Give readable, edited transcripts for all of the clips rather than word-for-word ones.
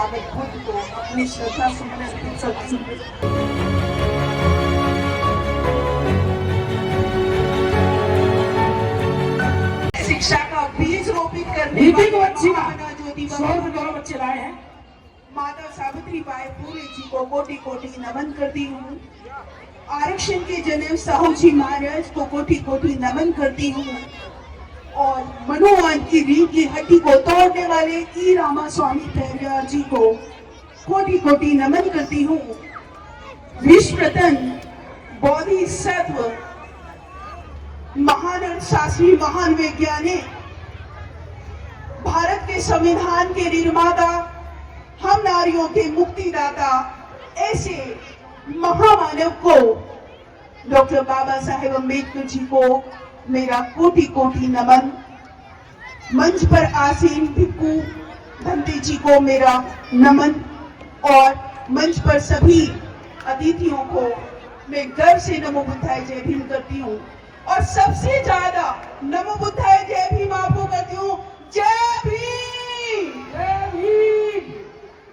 स्वागत खुद को अपनी श्रद्धा सुमन अर्पित करती हूँ। शिक्षा का बीज रोपित करने बच्चे लाए हैं। माता सावित्री बाई फुले जी को कोटि कोटि नमन करती हूँ। आरक्षण के जनक साहू जी महाराज को कोटि कोटि नमन करती हूँ। और मनोवान की रीढ़ की हड्डी को तोड़ने वाले ई रामा स्वामी पेरियार जी को कोटि कोटि नमन करती हूँ। विश्व रत्न बोधिसत्व महान अर्थशास्त्री, महान वैज्ञानिक, भारत के संविधान के निर्माता, हम नारियों के मुक्तिदाता, ऐसे महामानव को डॉक्टर बाबा साहेब अम्बेडकर जी को मेरा कोटि कोटि नमन। मंच पर आसीन भिक्खू धनते जी को मेरा नमन और मंच पर सभी अतिथियों को मैं गर्व से नमो बुद्धाय जय भीम करती हूँ। और सबसे ज्यादा नमो बुद्धाय जय भीम आपको करती हूँ। जय भीम, जय भीम।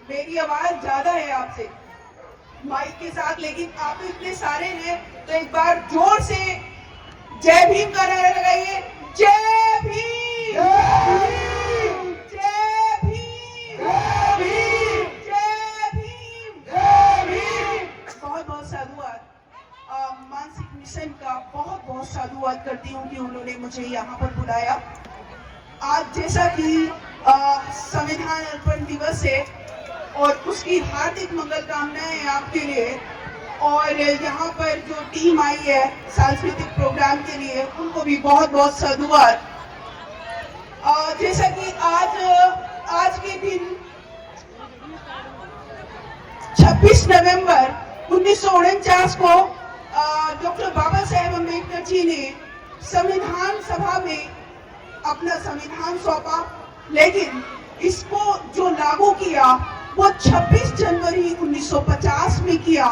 मेरी आवाज ज्यादा है आपसे माइक के साथ, लेकिन आप तो इतने सारे हैं, तो एक बार जोर से जय भीम का नारा लगाइए। जय भीम, जय भीम, जय भीम, जय भीम, जय भीम। बहुत बहुत साधुवाद मानसिक मिशन का बहुत बहुत साधुवाद करती हूँ कि उन्होंने मुझे यहाँ पर बुलाया। आज जैसा कि संविधान अर्पण दिवस है और उसकी हार्दिक मंगल कामनाएं आपके लिए, और यहाँ पर जो टीम आई है सांस्कृतिक प्रोग्राम के लिए उनको भी बहुत बहुत साधुवाद। जैसा कि आज के दिन 26 नवंबर 1949 को डॉक्टर बाबा साहेब अम्बेडकर जी ने संविधान सभा में अपना संविधान सौंपा, लेकिन इसको जो लागू किया वो 26 जनवरी 1950 में किया।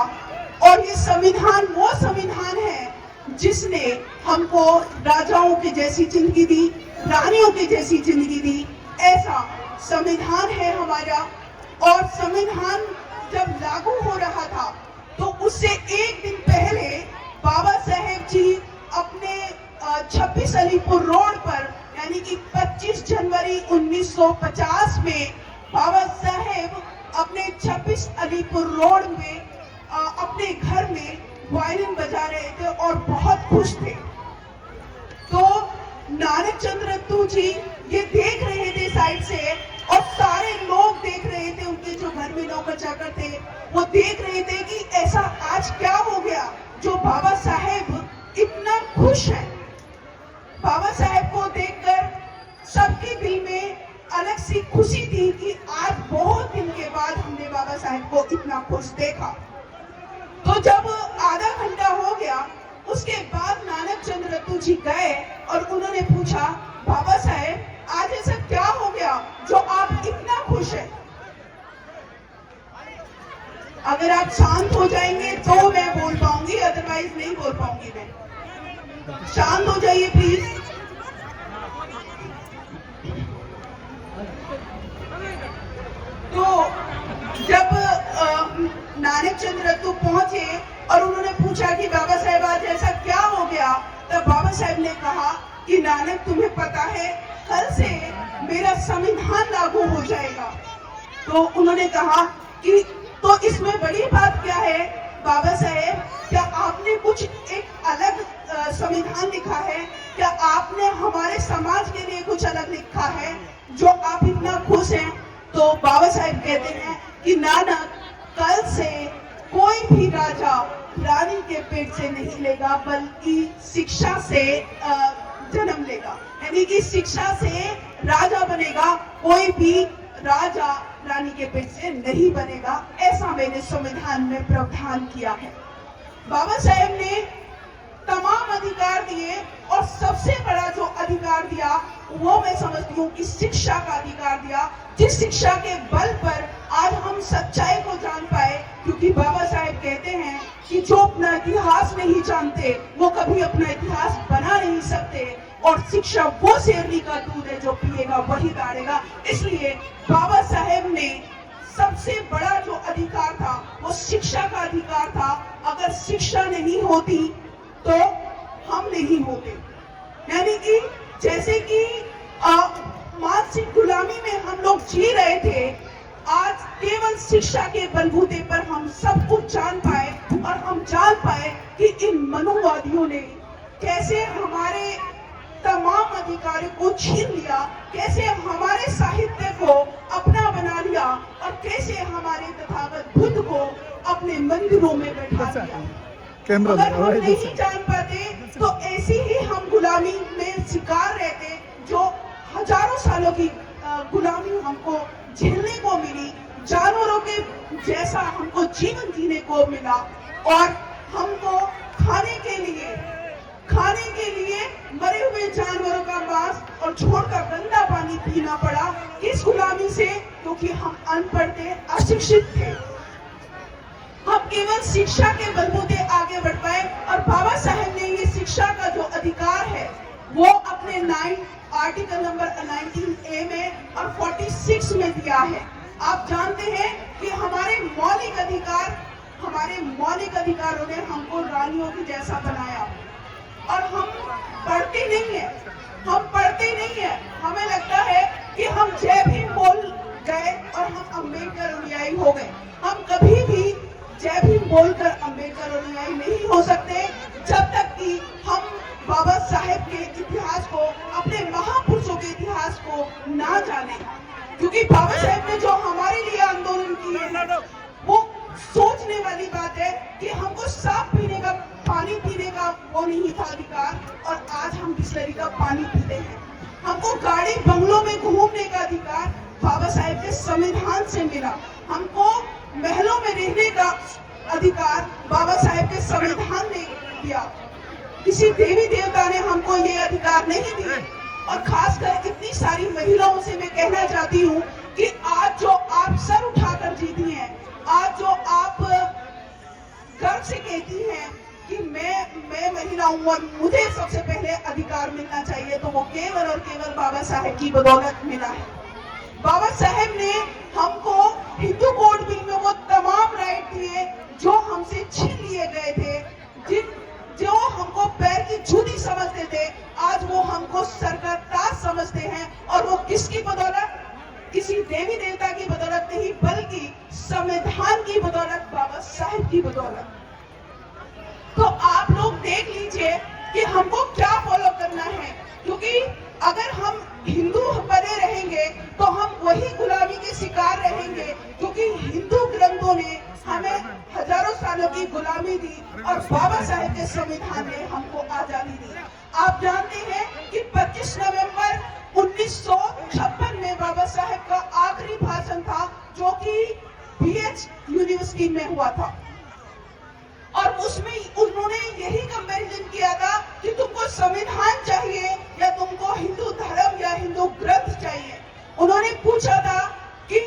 और ये संविधान वो संविधान है जिसने हमको राजाओं की जैसी जिंदगी दी, रानियों की जैसी जिंदगी दी। ऐसा संविधान है हमारा। और संविधान जब लागू हो रहा था तो उससे एक दिन पहले बाबा साहेब जी अपने 26 अलीपुर रोड पर, यानी कि 25 जनवरी 1950 में बाबा साहेब अपने 26 अलीपुर रोड में अपने घर में वायलिन बजा रहे थे और बहुत खुश थे। तो नानक चंद्र रत्तू जी ये देख रहे थे साइड से, और सारे लोग देख रहे थे, उनके जो घर में नौकर चाकर थे वो देख रहे थे कि ऐसा आज क्या हो गया जो बाबा साहेब इतना खुश है। बाबा साहेब को देखकर सबके दिल में अलग सी खुशी थी कि आज बहुत दिन के बाद हमने बाबा साहेब को इतना खुश देखा। तो जब आधा घंटा हो गया उसके बाद नानक चंद्र रत्तू जी गए और उन्होंने पूछा, बाबा साहेब आज ऐसा क्या हो गया जो आप इतना खुश हैं? अगर आप शांत हो जाएंगे तो मैं बोल पाऊंगी, अदरवाइज नहीं बोल पाऊंगी मैं। शांत हो जाइए प्लीज। तो जब नानक चंद्र रत्तू पहुंचे और उन्होंने पूछा कि बाबा साहेब आज ऐसा क्या हो गया, तब बाबा साहेब ने कहा कि नानक तुम्हें पता है कल से मेरा संविधान लागू हो जाएगा। तो उन्होंने कहा कि तो इसमें बड़ी बात क्या है बाबा साहेब, क्या आपने कुछ एक अलग संविधान लिखा है? क्या आपने हमारे समाज के लिए कुछ अलग लिखा है जो आप इतना खुश हैं? तो बाबा साहेब कहते हैं कि नानक कल से कोई भी राजा रानी के पेट से नहीं लेगा, बल्कि शिक्षा से जन्म लेगा, यानी कि शिक्षा से राजा बनेगा, कोई भी राजा रानी के पेट से नहीं बनेगा। ऐसा मैंने संविधान में प्रावधान किया है। बाबा साहेब ने तमाम अधिकार दिए और सबसे बड़ा जो अधिकार दिया वो मैं समझती हूँ कि शिक्षा का अधिकार दिया, जिस शिक्षा के बल पर आज हम सच्चाई को जान पाए। क्योंकि बाबा साहेब कहते हैं कि जो अपना इतिहास नहीं जानते वो कभी अपना इतिहास बना नहीं सकते, और शिक्षा वो शेरनी का दूध है जो पिएगा वही दाड़ेगा। इसलिए बाबा साहेब ने सब हमको शिक्षा का अधिकार था। अगर शिक्षा नहीं होती तो हम नहीं होते। यानी कि जैसे कि मानसिक गुलामी में हम लोग जी रहे थे, आज केवल शिक्षा के बलबूते पर हम सब कुछ जान पाए और हम जान पाए कि इन मनुवादियों ने कैसे हमारे तमाम अधिकारों को छीन लिया, कैसे हमारे साहित्य को अपना बना लिया और कैसे हमारे तथागत बुद्ध को अपने मंदिरों में बैठा दिया। अगर हम नहीं जान पाते तो ऐसी ही हम गुलामी में शिकार रहते, जो हजारों सालों की गुलामी हमको झेलने को मिली, जानवरों के जैसा हमको जीवन जीने को मिला और हमको खाने के लिए मरे हुए जानवरों का मांस और छोड़कर गंदा पानी पीना पड़ा। इस गुलामी से, क्योंकि हम अनपढ़ थे, अशिक्षित थे। हम केवल शिक्षा के बलबूते आगे बढ़ पाए और बाबा साहेब ने ये शिक्षा का जो अधिकार है वो अपने आर्टिकल नंबर 19A में और 46 में दिया है। आप जानते हैं कि हमारे मौलिक अधिकारों ने हमको रानियों की जैसा बनाया और हम पढ़ते नहीं है। हमें लगता है कि हम जय भीम बोल गए और हम अम्बेडकर अनुयायी हो गए। हम कभी भी जय भीम बोलकर अम्बेडकर अनुयायी नहीं हो सकते जब तक कि हम बाबा साहेब के इतिहास को, अपने महापुरुषों के इतिहास को ना जाने। क्योंकि बाबा साहेब ने जो हमारे लिए आंदोलन किए हैं वो सोचने वाली बात है कि हमको साफ पीने का पानी पीने का वो नहीं था अधिकार और आज हम बिस्लरी का पानी पीते हैं। हमको गाड़ी बंगलों में घूमने का अधिकार बाबा साहेब के संविधान से मिला। हमको महलों में रहने का अधिकार बाबा साहेब के संविधान ने दिया। किसी देवी देवता ने हमको ये अधिकार नहीं दिए। और खासकर इतनी सारी महिलाओं से मैं कहना चाहती हूँ कि आज जो आप सर उठाकर जीती हैं, आज जो आप गर्व से कहती हैं कि मैं महिला हूँ और मुझे सबसे पहले अधिकार मिलना चाहिए, तो वो केवल और केवल बाबा साहेब की बदौलत मिला है। बाबा साहेब ने हमको हिंदू कोड बिल में वो तमाम राइट दिए जो हमसे छीन लिए गए थे। जो हमको पैर की जूती समझते थे, आज वो हमको सर का ताज समझते हैं। और वो किसकी बदौलत? किसी देवी देवता की बदौलत नहीं, बल्कि संविधान की बदौलत, बाबा साहेब की बदौलत। तो आप लोग देख लीजिए कि हमको क्या फॉलो करना है, क्योंकि अगर हम हिंदू बने रहेंगे तो हम वही गुलामी के शिकार रहेंगे, क्योंकि हिंदू ग्रंथों ने हमें हजारों सालों की गुलामी दी और बाबा साहेब के संविधान ने हमको आजादी दी। आप जानते हैं कि 25 नवंबर 1956 में बाबा साहेब का आखिरी भाषण था, जो कि BH यूनिवर्सिटी में हुआ था और उसमें उन्होंने यही कंपैरिजन किया था कि तुमको संविधान चाहिए या तुमको हिंदू धर्म या हिंदू ग्रंथ चाहिए। उन्होंने पूछा था कि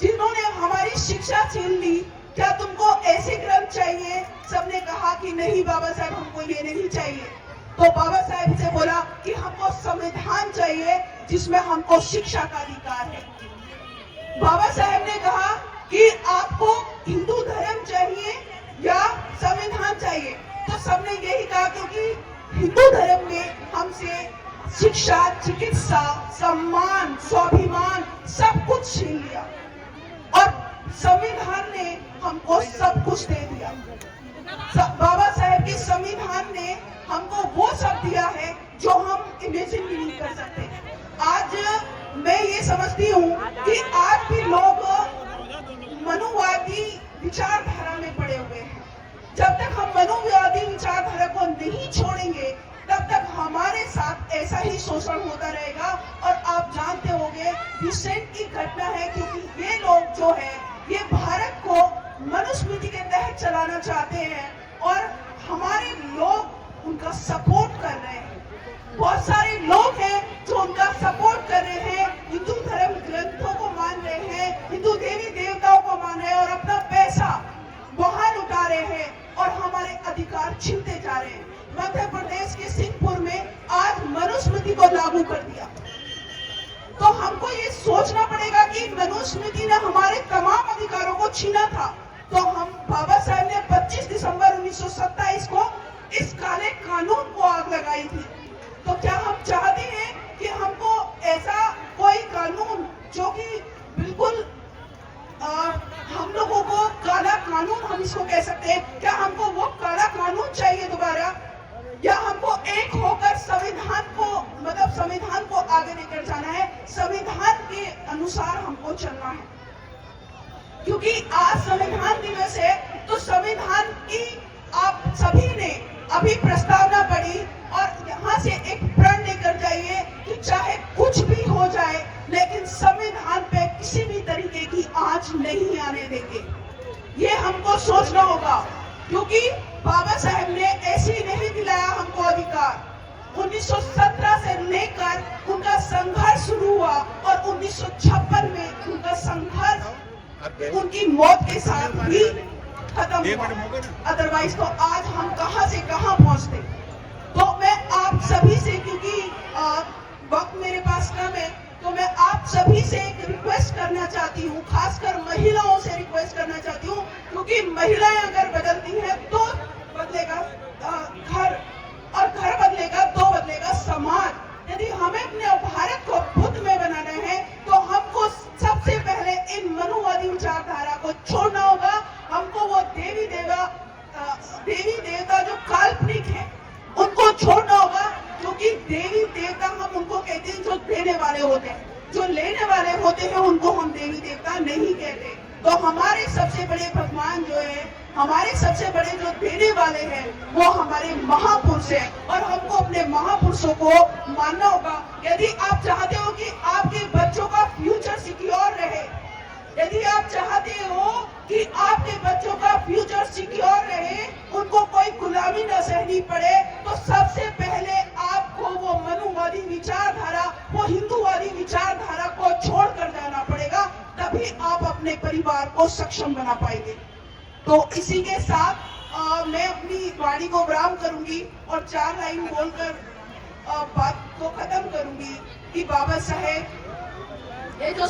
जिन्होंने हमारी शिक्षा छीन ली, क्या तुमको ऐसे ग्रंथ चाहिए? सबने कहा कि नहीं बाबा साहब, हमको ये नहीं चाहिए। तो बाबा साहब से बोला कि हमको संविधान चाहिए जिसमें हमको शिक्षा का अधिकार है। बाबा साहब ने कहा कि आपको हिंदू धर्म चाहिए या संविधान चाहिए, तो सबने यही कहा, क्योंकि हिंदू धर्म ने हमसे शिक्षा, चिकित्सा, सम्मान, स्वाभिमान सब कुछ छीन लिया और संविधान ने हमको सब कुछ दे दिया। बाबा साहेब के संविधान ने हमको वो सब दिया है जो हम इमेजिन भी नहीं कर सकते। आज मैं ये समझती हूँ कि आज भी लोग मनुवादी विचारधारा में पड़े हुए हैं। जब तक हम मनुवादी विचारधारा को नहीं छोड़ेंगे तब तक हमारे साथ ऐसा ही शोषण होता रहेगा। और आप जानते होंगे रिसेंट की घटना है, क्योंकि ये लोग जो है ये भारत को मनुस्मृति के तहत चलाना चाहते हैं और हमारे लोग उनका सपोर्ट कर रहे हैं। बहुत सारे लोग हैं जो उनका सपोर्ट कर रहे हैं, हिंदू धर्म ग्रंथों को मान रहे हैं, हिंदू देवी देवताओं को मान रहे हैं और अपना पैसा वहां लुटा रहे हैं और हमारे अधिकार छीनते जा रहे हैं। मध्य प्रदेश के सिंहपुर में आज मनुस्मृति को लागू कर दिया। तो हमको ये सोचना पड़ेगा कि मनुस्मृति ने हमारे तमाम अधिकारों को छीना था, तो हम बाबा साहब ने 25 दिसंबर 1927 को इस काले कानून को आग लगाई थी। तो क्या हम चाहते हैं कि हमको ऐसा कोई कानून जो कि बिल्कुल हम लोगों को काला कानून हम इसको कह सकते हैं, क्या हमको वो काला कानून चाहिए दोबारा, या हमको एक होकर संविधान को मतलब संविधान को आगे लेकर जाना है, संविधान के अनुसार हमको चलना है। क्योंकि आज संविधान दिवस है, तो संविधान की आप सभी ने अभी प्रस्तावना पढ़ी और यहाँ से एक प्रण लेकर जाइए कि चाहे कुछ भी हो जाए लेकिन संविधान पे किसी भी तरीके की आंच नहीं आने देंगे। ये हमको सोचना होगा, क्योंकि बाबा साहब ने ऐसे ही नहीं दिलाया हमको अधिकार। 1917 से लेकर उनका संघर्ष शुरू हुआ और 1956 में उनका संघर्ष उनकी मौत के साथ ही खत्म हुआ। अदरवाइज तो आज हम कहां से कहां पहुंचते। तो मैं आप सभी से, क्योंकि वक्त मेरे पास कम है, तो मैं आप सभी से एक रिक्वेस्ट करना चाहती हूँ, खासकर महिलाओं से रिक्वेस्ट करना चाहती हूँ, क्योंकि महिलाएं अगर बदलती हैं तो बदलेगा घर, और घर बदलेगा तो बदलेगा समाज। यदि हमें अपने भारत को बुद्ध में बनाना है तो हमको सबसे पहले इन मनुवादी विचारधारा को छोड़ना होगा। हमको वो देवी देवता जो काल्पनिक है उनको छोड़ना होगा, क्योंकि देवी देवता हम उनको कहते हैं जो देने वाले होते हैं, जो लेने वाले होते हैं उनको हम देवी देवता नहीं कहते। तो हमारे सबसे बड़े भगवान जो है, हमारे सबसे बड़े जो देने वाले हैं वो हमारे महापुरुष हैं, और हमको अपने महापुरुषों को मानना होगा। यदि आप चाहते हो कि आपके बच्चों का फ्यूचर सिक्योर रहे, यदि आप चाहते हो कि आपके बच्चों का फ्यूचर सिक्योर रहे, उनको कोई गुलामी न सहनी पड़े, तो सबसे पहले आपको वो मनुवादी विचारधारा, वो हिंदूवादी विचारधारा को छोड़कर जाना पड़ेगा, तभी आप अपने परिवार को सक्षम बना पाएंगे। तो इसी के साथ मैं अपनी वाणी को विराम करूंगी और 4 लाइन बोलकर बात को खत्म करूंगी कि बाबा साहेब, ये जो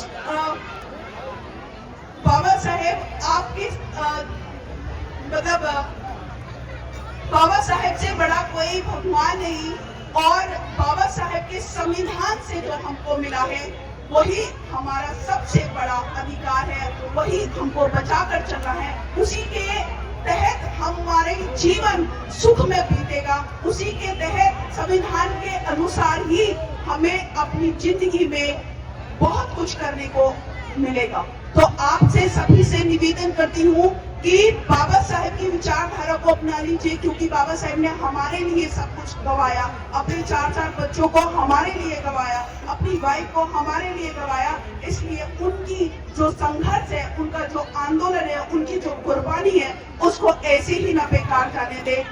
बाबा साहेब आपके मतलब बाबा साहेब से बड़ा कोई भगवान नहीं, और बाबा साहेब के संविधान से जो हमको मिला है वही हमारा सबसे बड़ा अधिकार है, वही हमको बचा कर चलना है। उसी के तहत हमारे जीवन सुख में बीतेगा, उसी के तहत संविधान के अनुसार ही हमें अपनी जिंदगी में बहुत कुछ करने को मिलेगा। तो आपसे सभी से निवेदन करती हूँ कि बाबा साहेब की विचारधारा को अपना लीजिए, क्योंकि बाबा साहेब ने हमारे लिए सब कुछ गवाया, अपने 4 बच्चों को हमारे लिए गवाया, अपनी वाइफ को हमारे लिए गवाया। इसलिए उनकी जो संघर्ष है, उनका जो आंदोलन है, उनकी जो कुर्बानी है, उसको ऐसे ही न बेकार जाने दे।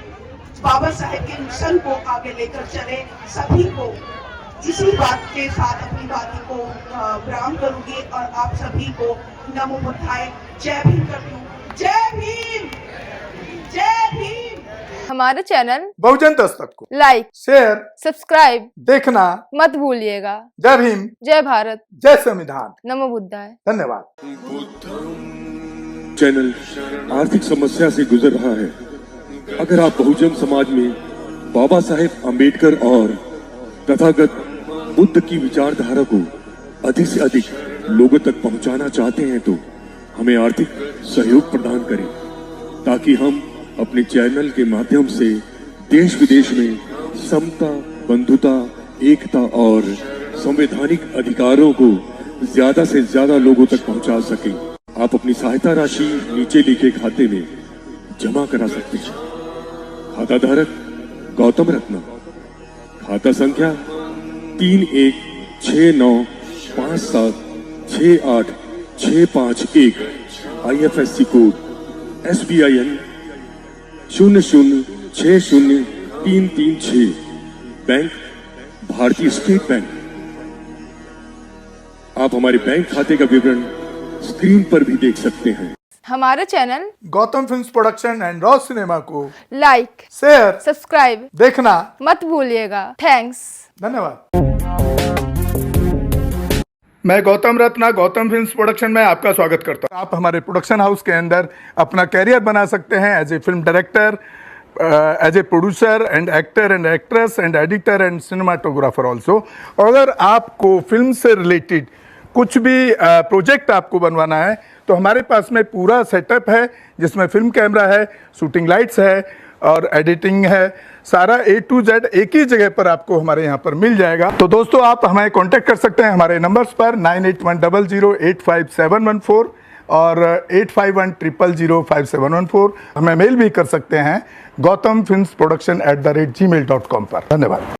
बाबा साहेब के मिशन को आगे लेकर चले। सभी को इसी बात के साथ अपनी बातों को विराम करूंगी और आप सभी को नमो बुद्धाय, जय भीम करती हूँ। जय भीम, जय भीम। हमारे चैनल बहुजन दस्तक को लाइक, शेयर, सब्सक्राइब देखना मत भूलिएगा। जय भीम, जय भारत, जय संविधान, नमो बुद्धाय। धन्यवाद। चैनल आर्थिक समस्या से गुजर रहा है। अगर आप बहुजन समाज में बाबा साहेब अम्बेडकर और तथागत बुद्ध की विचारधारा को अधिक से अधिक लोगों तक पहुंचाना चाहते हैं तो हमें आर्थिक सहयोग प्रदान करें, ताकि हम अपने चैनल के माध्यम से देश विदेश में समता, बंधुता, एकता और संवैधानिक अधिकारों को ज्यादा से ज्यादा लोगों तक पहुंचा सकें। आप अपनी सहायता राशि नीचे लिखे खाते में जमा करा सकते हैं। खाता धारक गौतम रत्ना, खाता संख्या 3169576861, IFSC कोड SBIN 0060336, बैंक भारतीय स्टेट बैंक। आप हमारे बैंक खाते का विवरण स्क्रीन पर भी देख सकते हैं। हमारे channel Gautam films production and raw cinema को लाइक, शेयर, सब्सक्राइब देखना मत भूलिएगा। थैंक्स, धन्यवाद। मैं गौतम रत्ना गौतम फिल्म्स प्रोडक्शन में आपका स्वागत करता हूँ। आप हमारे प्रोडक्शन हाउस के अंदर अपना कैरियर बना सकते हैं as a film director, as a producer and actor and actress and editor and cinematographer also. और अगर आपको फिल्म से रिलेटेड कुछ भी प्रोजेक्ट आपको बनवाना है तो हमारे पास में पूरा सेटअप है, जिसमें फिल्म कैमरा है, शूटिंग लाइट्स है और एडिटिंग है। सारा A to Z एक ही जगह पर आपको हमारे यहाँ पर मिल जाएगा। तो दोस्तों आप हमें कांटेक्ट कर सकते हैं हमारे नंबर्स पर 9810085714 और 8510005714। हमें मेल भी कर सकते हैं gautamfilmsproduction@gmail.com पर। धन्यवाद।